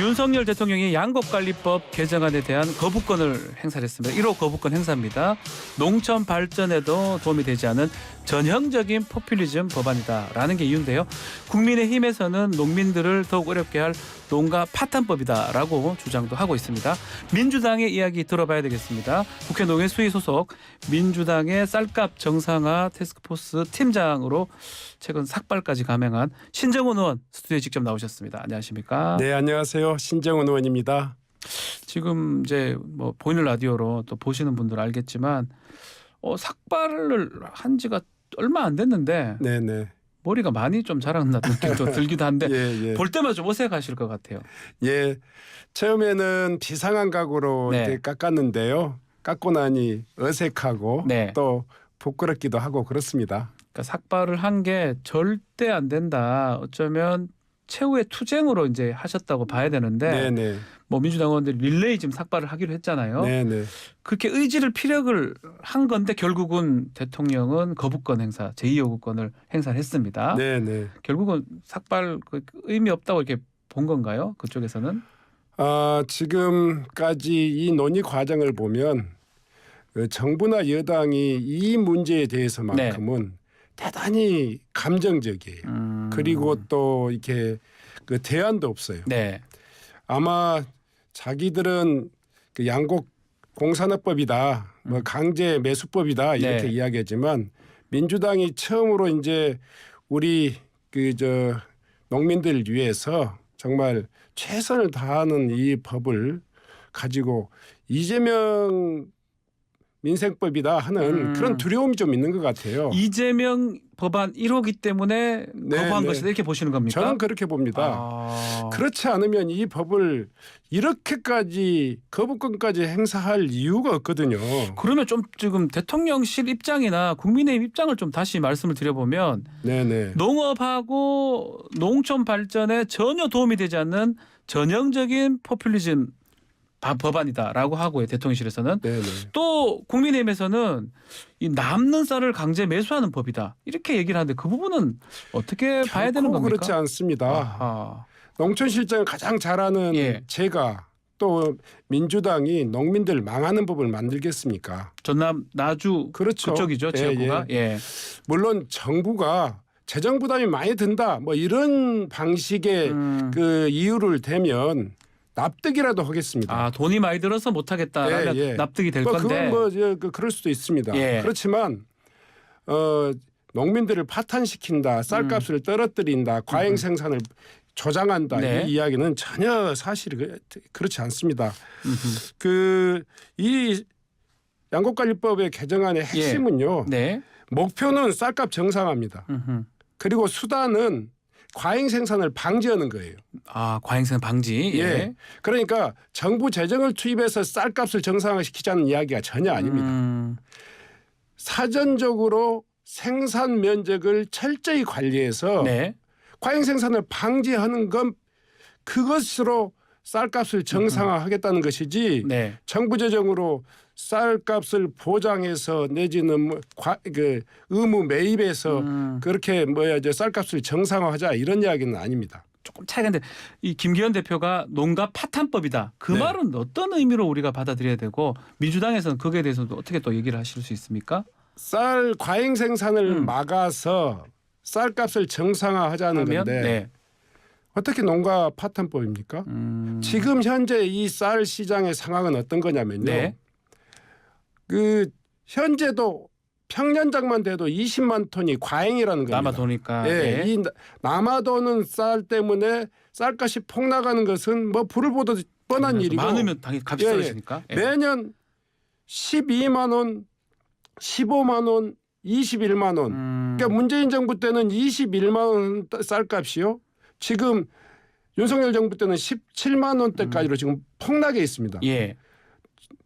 윤석열 대통령이 양곡관리법 개정안에 대한 거부권을 행사했습니다. 1호 거부권 행사입니다. 농촌 발전에도 도움이 되지 않은 전형적인 포퓰리즘 법안이다라는 게 이유인데요. 국민의힘에서는 농민들을 더욱 어렵게 할 농가 파탄법이다라고 주장도 하고 있습니다. 민주당의 이야기 들어봐야 되겠습니다. 국회 농해수위 소속 민주당의 쌀값 정상화 태스크포스 팀장으로 최근 삭발까지 감행한 신정훈 의원 스튜디오에 직접 나오셨습니다. 안녕하십니까? 네, 안녕하세요. 신정훈 의원입니다. 지금 이제 뭐 보이는 라디오로 또 보시는 분들 알겠지만 삭발을 한 지가 얼마 안 됐는데 네네. 머리가 많이 좀 자라는 느낌도 들기도 한데 예. 볼 때마다 좀 어색하실 것 같아요. 예, 처음에는 비상한 각오로 네. 이렇게 깎았는데요. 깎고 나니 어색하고 네. 또 부끄럽기도 하고 그렇습니다. 그러니까 삭발을 한 게 절대 안 된다. 어쩌면 최후의 투쟁으로 이제 하셨다고 봐야 되는데 네네. 뭐 민주당 의원들이 릴레이 지금 삭발을 하기로 했잖아요. 네네. 그렇게 의지를 피력을 한 건데 결국은 대통령은 거부권 행사, 제2요구권을 행사를 했습니다. 네네. 결국은 삭발 의미 없다고 이렇게 본 건가요? 그쪽에서는? 지금까지 이 논의 과정을 보면 정부나 여당이 이 문제에 대해서만큼은 대단히 감정적이에요. 그리고 또 이렇게 그 대안도 없어요. 네. 아마 자기들은 그 양곡 공산업법이다, 뭐 강제 매수법이다 이렇게 네. 이야기하지만 민주당이 처음으로 이제 우리 농민들 위해서 정말 최선을 다하는 이 법을 가지고 이재명 민생법이다 하는 그런 두려움이 좀 있는 것 같아요. 이재명 법안 1호기 때문에 거부한 것이다 이렇게 보시는 겁니까? 저는 그렇게 봅니다. 그렇지 않으면 이 법을 이렇게까지 거부권까지 행사할 이유가 없거든요. 그러면 좀 지금 대통령실 입장이나 국민의힘 입장을 좀 다시 말씀을 드려보면 네네. 농업하고 농촌 발전에 전혀 도움이 되지 않는 전형적인 포퓰리즘 법안이다라고 하고요. 대통령실에서는. 네네. 또 국민의힘에서는 이 남는 쌀을 강제 매수하는 법이다. 이렇게 얘기를 하는데 그 부분은 어떻게 봐야 되는 겁니까? 그렇지 않습니다. 아하. 농촌 실정을 가장 잘하는 제가 또 민주당이 농민들 망하는 법을 만들겠습니까? 전남 나주 그렇죠. 그쪽이죠. 지역구가. 예. 물론 정부가 재정 부담이 많이 든다. 뭐 이런 방식의 그 이유를 대면 납득이라도 하겠습니다. 돈이 많이 들어서 못하겠다라면 납득이 될 건데. 그건 그럴 수도 있습니다. 그렇지만 농민들을 파탄시킨다, 쌀값을 떨어뜨린다, 과잉 생산을 조장한다 이 이야기는 전혀 사실이 그렇지 않습니다. 이 양곡관리법의 개정안의 핵심은요. 목표는 쌀값 정상화입니다. 그리고 수단은 과잉 생산을 방지하는 거예요. 과잉 생산 방지. 그러니까 정부 재정을 투입해서 쌀값을 정상화시키자는 이야기가 전혀 아닙니다. 사전적으로 생산 면적을 철저히 관리해서 과잉 생산을 방지하는 건 그것으로 쌀값을 정상화하겠다는 것이지 정부 재정으로 쌀값을 보장해서 내지는 의무 매입해서 그렇게 쌀값을 정상화하자 이런 이야기는 아닙니다. 조금 차이가 있는데 이 김기현 대표가 농가 파탄법이다. 그 말은 어떤 의미로 우리가 받아들여야 되고 민주당에서는 거기에 대해서도 어떻게 또 얘기를 하실 수 있습니까? 쌀 과잉 생산을 막아서 쌀값을 정상화하자는 건데 어떻게 농가 파탄법입니까? 지금 현재 이 쌀 시장의 상황은 어떤 거냐면요. 그 현재도 평년장만 돼도 20만 톤이 과잉이라는 겁니다. 남아도니까. 이 남아도는 쌀 때문에 쌀값이 폭락하는 것은 뭐 불을 보듯 뻔한 일이고 많으면 당연히 값이 떨어지니까. 매년 12만 원, 15만 원, 21만 원. 그러니까 문재인 정부 때는 21만 원 쌀값이요. 지금 윤석열 정부 때는 17만 원대까지로 지금 폭락해 있습니다.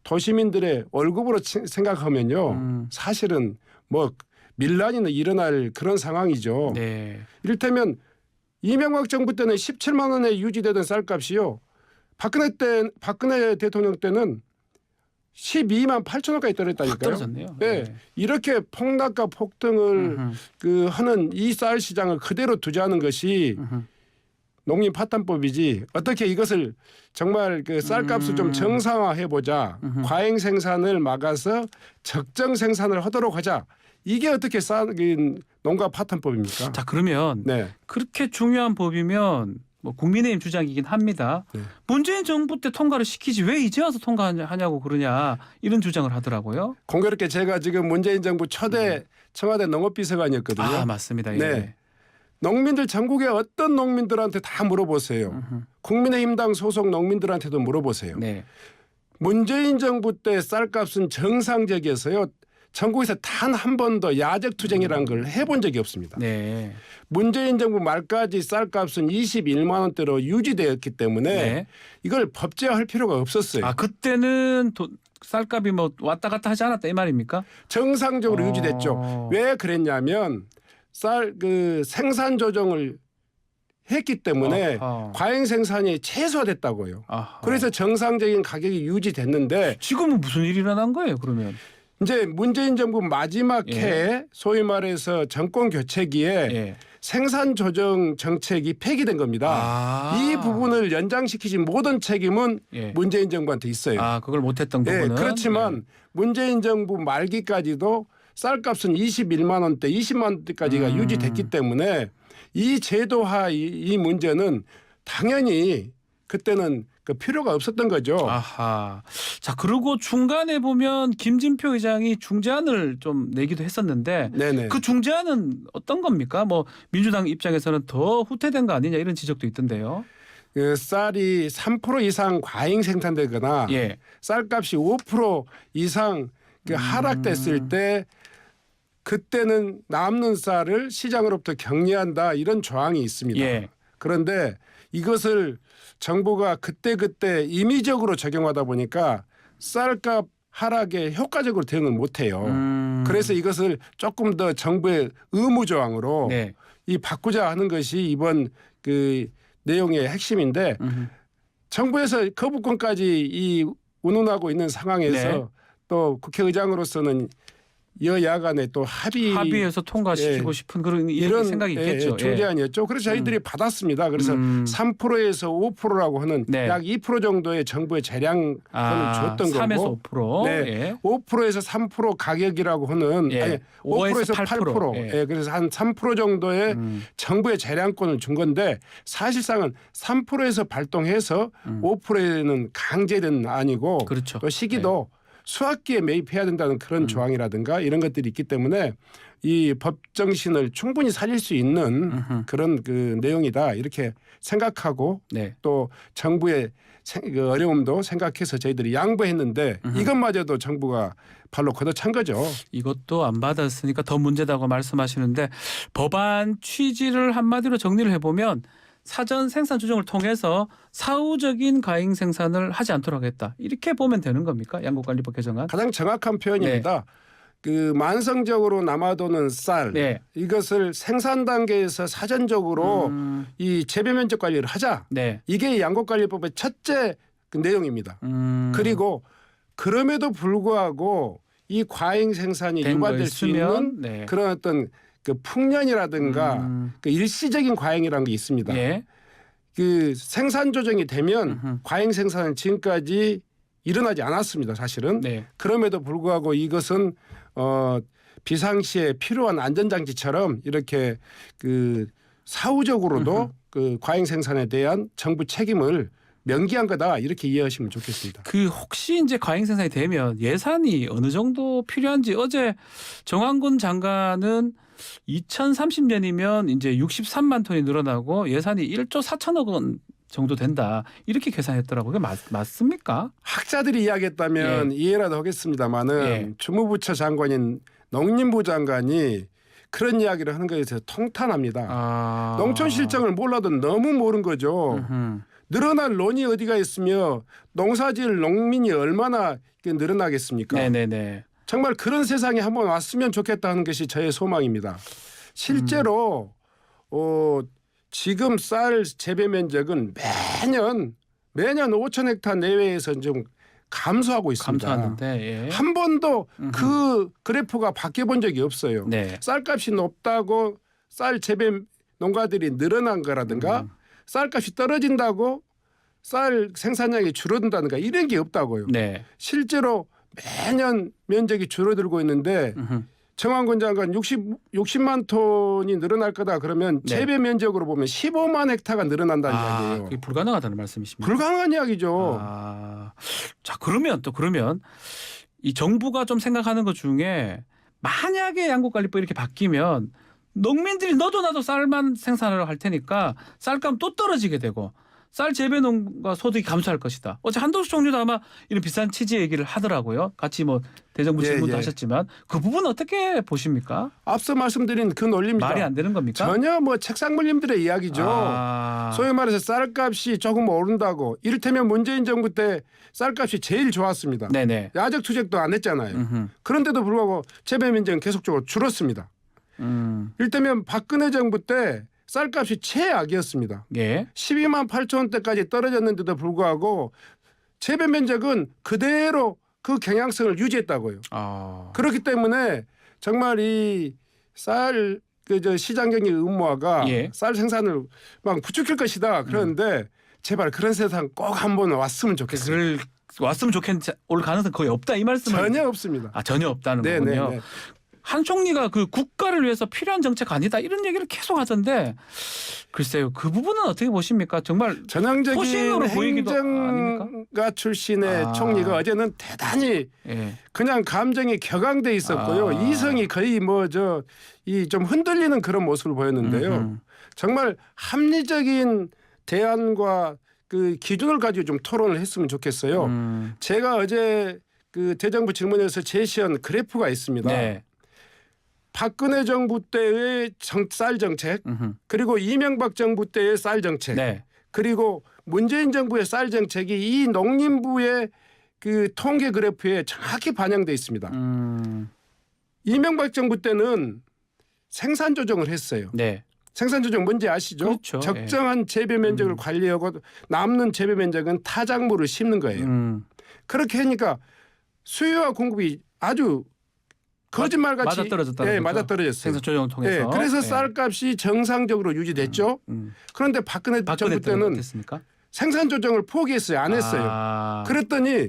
도시민들의 월급으로 생각하면요. 사실은 뭐 밀란이 일어날 그런 상황이죠. 이를테면 이명박 정부 때는 17만 원에 유지되던 쌀값이요. 박근혜 대통령 때는 12만 8천 원까지 떨어졌다니까요. 떨어졌네요. 이렇게 폭락과 폭등을 하는 이 쌀 시장을 그대로 두자는 것이 농림 파탄법이지 어떻게 이것을 정말 그 쌀값을 좀 정상화해 보자. 과잉 생산을 막아서 적정 생산을 하도록 하자. 이게 어떻게 농가 파탄법입니까? 자, 그러면 네. 그렇게 중요한 법이면 뭐 국민의힘 주장이긴 합니다. 네. 문재인 정부 때 통과를 시키지 왜 이제 와서 통과하냐고 그러냐 이런 주장을 하더라고요. 공교롭게 제가 지금 문재인 정부 초대 청와대 농업비서관이었거든요. 아, 맞습니다. 예. 네. 농민들 전국의 어떤 농민들한테 다 물어보세요. 국민의힘당 소속 농민들한테도 물어보세요. 네. 문재인 정부 때 쌀값은 정상적이어서요. 전국에서 단 한 번도 야적 투쟁이라는 걸 해본 적이 없습니다. 네. 문재인 정부 말까지 쌀값은 21만 원대로 유지되었기 때문에 네. 이걸 법제화할 필요가 없었어요. 아, 그때는 쌀값이 뭐 왔다 갔다 하지 않았다 이 말입니까? 정상적으로 유지됐죠. 왜 그랬냐면 쌀 그 생산 조정을 했기 때문에 과잉 생산이 최소화됐다고요. 아하. 그래서 정상적인 가격이 유지됐는데 지금은 무슨 일이 일어난 거예요, 그러면? 이제 문재인 정부 마지막 예. 해에 소위 말해서 정권 교체기에 예. 생산 조정 정책이 폐기된 겁니다. 아. 이 부분을 연장시키신 모든 책임은 예. 문재인 정부한테 있어요. 아, 그걸 못했던 네, 부분은. 그렇지만 문재인 정부 말기까지도 쌀값은 21만 원대, 20만 원대까지가 유지됐기 때문에 이 제도화 이 문제는 당연히 그때는 그 필요가 없었던 거죠. 아하. 자, 그리고 중간에 보면 김진표 의장이 중재안을 좀 내기도 했었는데 네네. 그 중재안은 어떤 겁니까? 뭐 민주당 입장에서는 더 후퇴된 거 아니냐 이런 지적도 있던데요. 그 쌀이 3% 이상 과잉 생산되거나 예. 쌀값이 5% 이상 그 하락됐을 때 그때는 남는 쌀을 시장으로부터 격리한다 이런 조항이 있습니다. 예. 그런데 이것을 정부가 그때그때 임의적으로 적용하다 보니까 쌀값 하락에 효과적으로 대응을 못해요. 그래서 이것을 조금 더 정부의 의무조항으로 네. 이 바꾸자 하는 것이 이번 그 내용의 핵심인데 정부에서 거부권까지 이 운운하고 있는 상황에서 네. 또 국회의장으로서는 여야 간에 또 합의해서 통과시키고 예. 싶은 그런 이런 생각이 있겠죠. 예. 중재안이었죠. 그래서 저희들이 받았습니다. 그래서 3%에서 5%라고 하는 네. 약 2% 정도의 정부의 재량권을 줬던 3에서 거고 5%. 네. 예. 5%에서 3% 가격이라고 하는 예. 아니 5에서 5%에서 8%. 예. 예. 그래서 한 3% 정도의 정부의 재량권을 준 건데 사실상은 3%에서 발동해서 5%에는 강제는 아니고 그렇죠. 또 시기도 수학기에 매입해야 된다는 그런 조항이라든가 이런 것들이 있기 때문에 이 법 정신을 충분히 살릴 수 있는 그런 그 내용이다 이렇게 생각하고 네. 또 정부의 그 어려움도 생각해서 저희들이 양보했는데 이것마저도 정부가 발로 걷어찬 거죠. 이것도 안 받았으니까 더 문제다고 말씀하시는데 법안 취지를 한마디로 정리를 해보면 사전 생산 조정을 통해서 사후적인 과잉 생산을 하지 않도록 하겠다. 이렇게 보면 되는 겁니까? 양곡관리법 개정안. 가장 정확한 표현입니다. 그 만성적으로 남아도는 쌀 네. 이것을 생산 단계에서 사전적으로 이 재배 면적 관리를 하자. 네. 이게 양곡관리법의 첫째 그 내용입니다. 그리고 그럼에도 불구하고 이 과잉 생산이 된 유발될 수 거였으면, 있는 네. 그런 어떤 그 풍년이라든가 그 일시적인 과잉이라는 게 있습니다. 예. 그 생산 조정이 되면 과잉 생산은 지금까지 일어나지 않았습니다. 사실은. 네. 그럼에도 불구하고 이것은 비상시에 필요한 안전장치처럼 이렇게 그 사후적으로도 그 과잉 생산에 대한 정부 책임을 명기한 거다 이렇게 이해하시면 좋겠습니다. 그 혹시 이제 과잉 생산이 되면 예산이 어느 정도 필요한지 어제 정황군 장관은 2030년이면 이제 63만 톤이 늘어나고 예산이 1조 4천억 원 정도 된다. 이렇게 계산했더라고요. 그게 맞습니까? 학자들이 이야기했다면 이해라도 하겠습니다마는 주무부처 장관인 농림부 장관이 그런 이야기를 하는 것에 대해서 통탄합니다. 농촌 실정을 몰라도 너무 모르는 거죠. 늘어날 논이 어디가 있으며 농사지을 농민이 얼마나 늘어나겠습니까? 네네네. 정말 그런 세상이 한번 왔으면 좋겠다 하는 것이 저의 소망입니다. 실제로 지금 쌀 재배 면적은 매년 5천 헥타 내외에서 좀 감소하고 있습니다. 감소하는데 한 번도 그 그래프가 바뀌어 본 적이 없어요. 네. 쌀값이 높다고 쌀 재배 농가들이 늘어난 거라든가 쌀값이 떨어진다고 쌀 생산량이 줄어든다든가 이런 게 없다고요. 네. 실제로 매년 면적이 줄어들고 있는데 음흠. 정황근 장관 60만 톤이 늘어날 거다 그러면 네. 재배 면적으로 보면 15만 헥타가 늘어난다는 이야기예요. 그게 불가능하다는 말씀이십니까? 불가능한 이야기죠. 자 그러면 이 정부가 좀 생각하는 것 중에 만약에 양곡관리법 이렇게 바뀌면 농민들이 너도 나도 쌀만 생산하려 할 테니까 쌀값 또 떨어지게 되고 쌀 재배 농가 소득이 감소할 것이다. 어제 한도수 총리도 아마 이런 비싼 취지 얘기를 하더라고요. 같이 뭐 대정부 질문도 하셨지만 그 부분 어떻게 보십니까? 앞서 말씀드린 그 논리입니다. 말이 안 되는 겁니까? 전혀 뭐 책상물림들의 이야기죠. 소위 말해서 쌀값이 조금 오른다고 이를테면 문재인 정부 때 쌀값이 제일 좋았습니다. 네네. 야적 투쟁도 안 했잖아요. 음흠. 그런데도 불구하고 재배 면적은 계속적으로 줄었습니다. 이를테면 박근혜 정부 때 쌀값이 최악이었습니다. 예. 12만 8천 원대까지 떨어졌는데도 불구하고 재배 면적은 그대로 그 경향성을 유지했다고요. 그렇기 때문에 정말 이 쌀 시장 경기 의무화가 예. 쌀 생산을 막 부추길 것이다. 그런데 제발 그런 세상 꼭 한번 왔으면 좋겠어요. 왔으면 좋겠는데 올 가능성 거의 없다 이 말씀을 전혀 없습니다. 전혀 없다는 거군요. 네네. 한 총리가 그 국가를 위해서 필요한 정책 아니다 이런 얘기를 계속 하던데 글쎄요 그 부분은 어떻게 보십니까? 정말 전형적인 포신으로 보이기도 행정가 출신의 총리가 어제는 대단히 그냥 감정이 격앙돼 있었고요. 이성이 거의 이 좀 흔들리는 그런 모습을 보였는데요. 정말 합리적인 대안과 그 기준을 가지고 좀 토론을 했으면 좋겠어요. 제가 어제 그 대정부 질문에서 제시한 그래프가 있습니다. 네. 박근혜 정부 때의 쌀 정책 그리고 이명박 정부 때의 쌀 정책 네. 그리고 문재인 정부의 쌀 정책이 이 농림부의 그 통계 그래프에 정확히 반영돼 있습니다. 이명박 정부 때는 생산 조정을 했어요. 네. 생산 조정 뭔지 아시죠? 그렇죠. 적정한 재배 면적을 관리하고 남는 재배 면적은 타작물을 심는 거예요. 그렇게 하니까 수요와 공급이 아주 거짓말같이 맞아떨어졌다. 네, 맞아떨어졌어요. 생산 조정을 통해서. 네, 그래서 쌀값이 정상적으로 유지됐죠. 그런데 박근혜 정부 때는 어땠습니까? 생산 조정을 포기했어요. 안 했어요. 그랬더니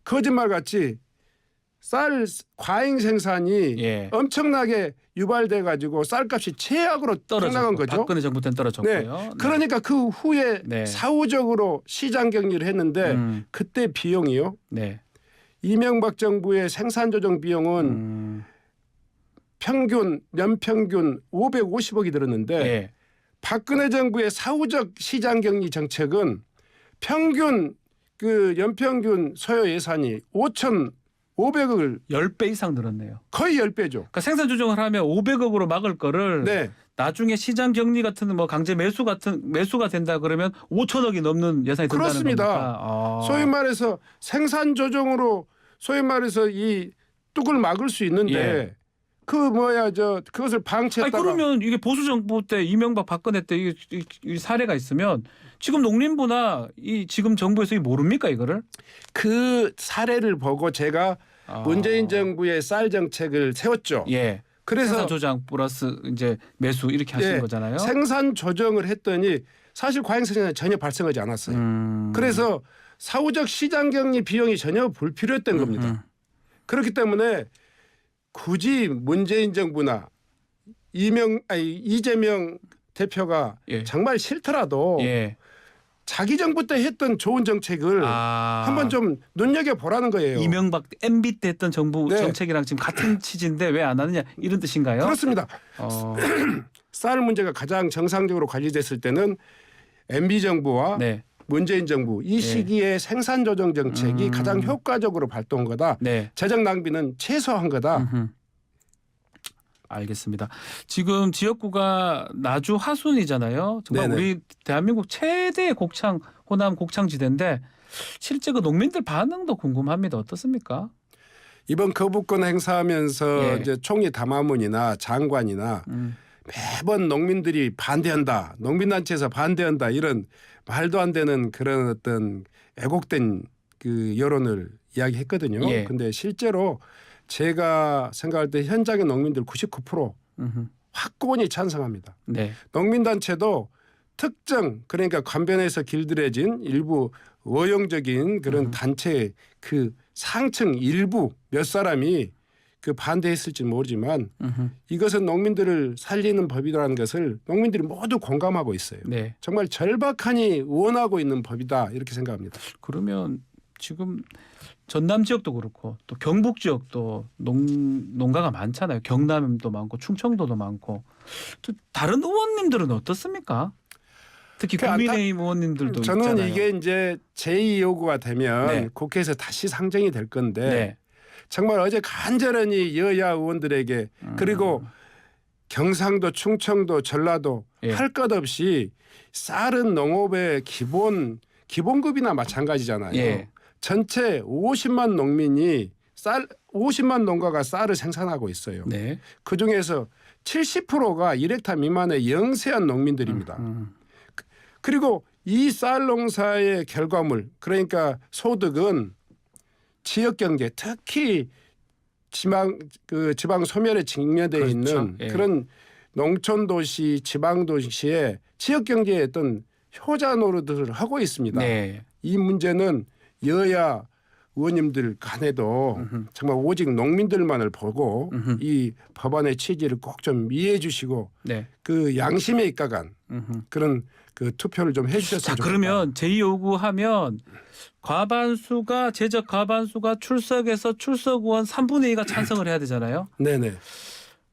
거짓말같이 쌀 과잉 생산이 엄청나게 유발돼 가지고 쌀값이 최악으로 떨어진 거죠. 박근혜 정부 때는 떨어졌고요. 네. 그러니까 그 후에 사후적으로 시장 격리를 했는데 그때 비용이요. 네. 이명박 정부의 생산 조정 비용은 연평균 550억이 들었는데 박근혜 정부의 사후적 시장 격리 정책은 평균 그 연평균 소요 예산이 5,500억을 10배 이상 늘었네요. 거의 10배죠. 그러니까 생산 조정을 하면 500억으로 막을 거를 나중에 시장 격리 같은 뭐 강제 매수가 된다 그러면 5천억이 넘는 예산이 든다는 그렇습니다. 겁니까? 소위 말해서 생산 조정으로 소위 말해서 이 뚝을 막을 수 있는데 그것을 방치했다가 그러면 이게 보수 정부 때 이명박 박근혜 때 이 사례가 있으면 지금 농림부나 이 지금 정부에서 모릅니까 이거를? 그 사례를 보고 제가 문재인 정부의 쌀 정책을 세웠죠. 그래서 생산 조정 플러스 이제 매수 이렇게 하신 거잖아요. 생산 조정을 했더니 사실 과잉 생산이 전혀 발생하지 않았어요. 그래서 사후적 시장 격리 비용이 전혀 불필요했던 겁니다. 그렇기 때문에 굳이 문재인 정부나 이재명 대표가 정말 싫더라도 자기 정부 때 했던 좋은 정책을 한번 좀 눈여겨보라는 거예요. 이명박 MB 때 했던 정부 정책이랑 지금 같은 취지인데 왜 안 하느냐 이런 뜻인가요? 그렇습니다. 쌀 문제가 가장 정상적으로 관리됐을 때는 MB 정부와 문재인 정부 이 시기에 생산 조정 정책이 가장 효과적으로 발동한 거다. 재정 낭비는 최소한 거다. 알겠습니다. 지금 지역구가 나주 하순이잖아요. 정말 우리 대한민국 최대의 호남 곡창지대인데 실제 그 농민들 반응도 궁금합니다. 어떻습니까? 이번 거부권 행사하면서 이제 총리 담화문이나 장관이나 매번 농민들이 반대한다, 농민단체에서 반대한다 이런 말도 안 되는 그런 어떤 왜곡된 그 여론을 이야기했거든요. 근데 실제로 제가 생각할 때 현장의 농민들 99% 확고히 찬성합니다. 농민단체도 특정 그러니까 관변에서 길들여진 일부 어용적인 그런 단체 그 상층 일부 몇 사람이 그 반대했을지 모르지만 이것은 농민들을 살리는 법이라는 것을 농민들이 모두 공감하고 있어요. 네. 정말 절박하니 원하고 있는 법이다 이렇게 생각합니다. 그러면 지금 전남 지역도 그렇고 또 경북 지역도 농가가 많잖아요. 경남도 많고 충청도도 많고 또 다른 의원님들은 어떻습니까? 특히 국민의힘 의원님들도 저는 있잖아요. 이게 이제 제2 요구가 되면 네. 국회에서 다시 상정이 될 건데 네. 정말 어제 간절히 여야 의원들에게 그리고 경상도, 충청도, 전라도 예. 할 것 없이 쌀은 농업의 기본급이나 마찬가지잖아요. 예. 전체 50만 농민이 50만 농가가 쌀을 생산하고 있어요. 네. 그 중에서 70%가 1헥타 미만의 영세한 농민들입니다. 그리고 이 쌀 농사의 결과물 그러니까 소득은 지역 경제 특히 지방 소멸에 직면되어 그렇죠. 있는 예. 그런 농촌 도시, 지방 도시의 지역 경제의 어떤 효자 노릇을 하고 있습니다. 네. 이 문제는 여야 의원님들 간에도 정말 오직 농민들만을 보고 이 법안의 취지를 꼭 좀 이해해 주시고 네. 그 양심에 입각한 그런 그 투표를 좀 해주셨으면 자, 좋겠다. 그러면 제2요구하면 제적 과반수가 출석해서 출석 의원 3분의 2가 찬성을 해야 되잖아요. 네네.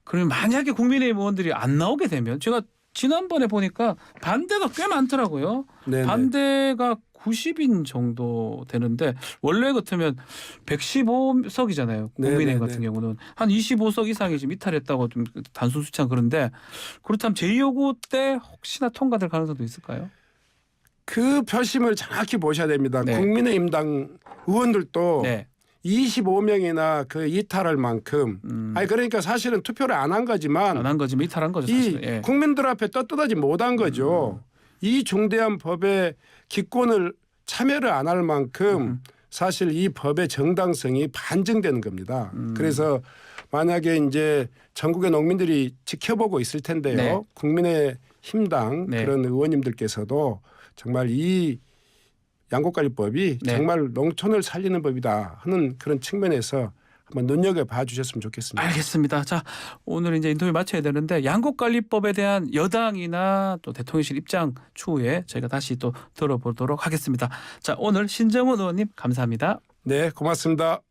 그러면 만약에 국민의힘 의원들이 안 나오게 되면 제가 지난번에 보니까 반대가 꽤 많더라고요. 네네. 반대가 90인 정도 되는데 원래 같으면 115석이잖아요. 국민의힘 네네네. 같은 경우는 한 25석 이상이 지금 이탈했다고 좀 단순 수치상 그런데 그렇다면 제2요구 때 혹시나 통과될 가능성도 있을까요? 그 표심을 정확히 보셔야 됩니다. 네. 국민의힘당 의원들도 네. 25명이나 그 이탈할 만큼 아니 그러니까 사실은 투표를 안 한 거지만 안 한 거지만 이탈한 거죠. 이 사실은. 예. 국민들 앞에 떳떳하지 못한 거죠. 이 중대한 법에 기권을 참여를 안 할 만큼 사실 이 법의 정당성이 반증되는 겁니다. 그래서 만약에 이제 전국의 농민들이 지켜보고 있을 텐데요. 네. 국민의힘당 네. 그런 의원님들께서도 정말 이 양곡관리법이 네. 정말 농촌을 살리는 법이다 하는 그런 측면에서 한번 눈여겨봐 주셨으면 좋겠습니다. 알겠습니다. 자, 오늘 이제 인터뷰 마쳐야 되는데 양곡관리법에 대한 여당이나 또 대통령실 입장 추후에 저희가 다시 또 들어보도록 하겠습니다. 자, 오늘 신정훈 의원님 감사합니다. 네, 고맙습니다.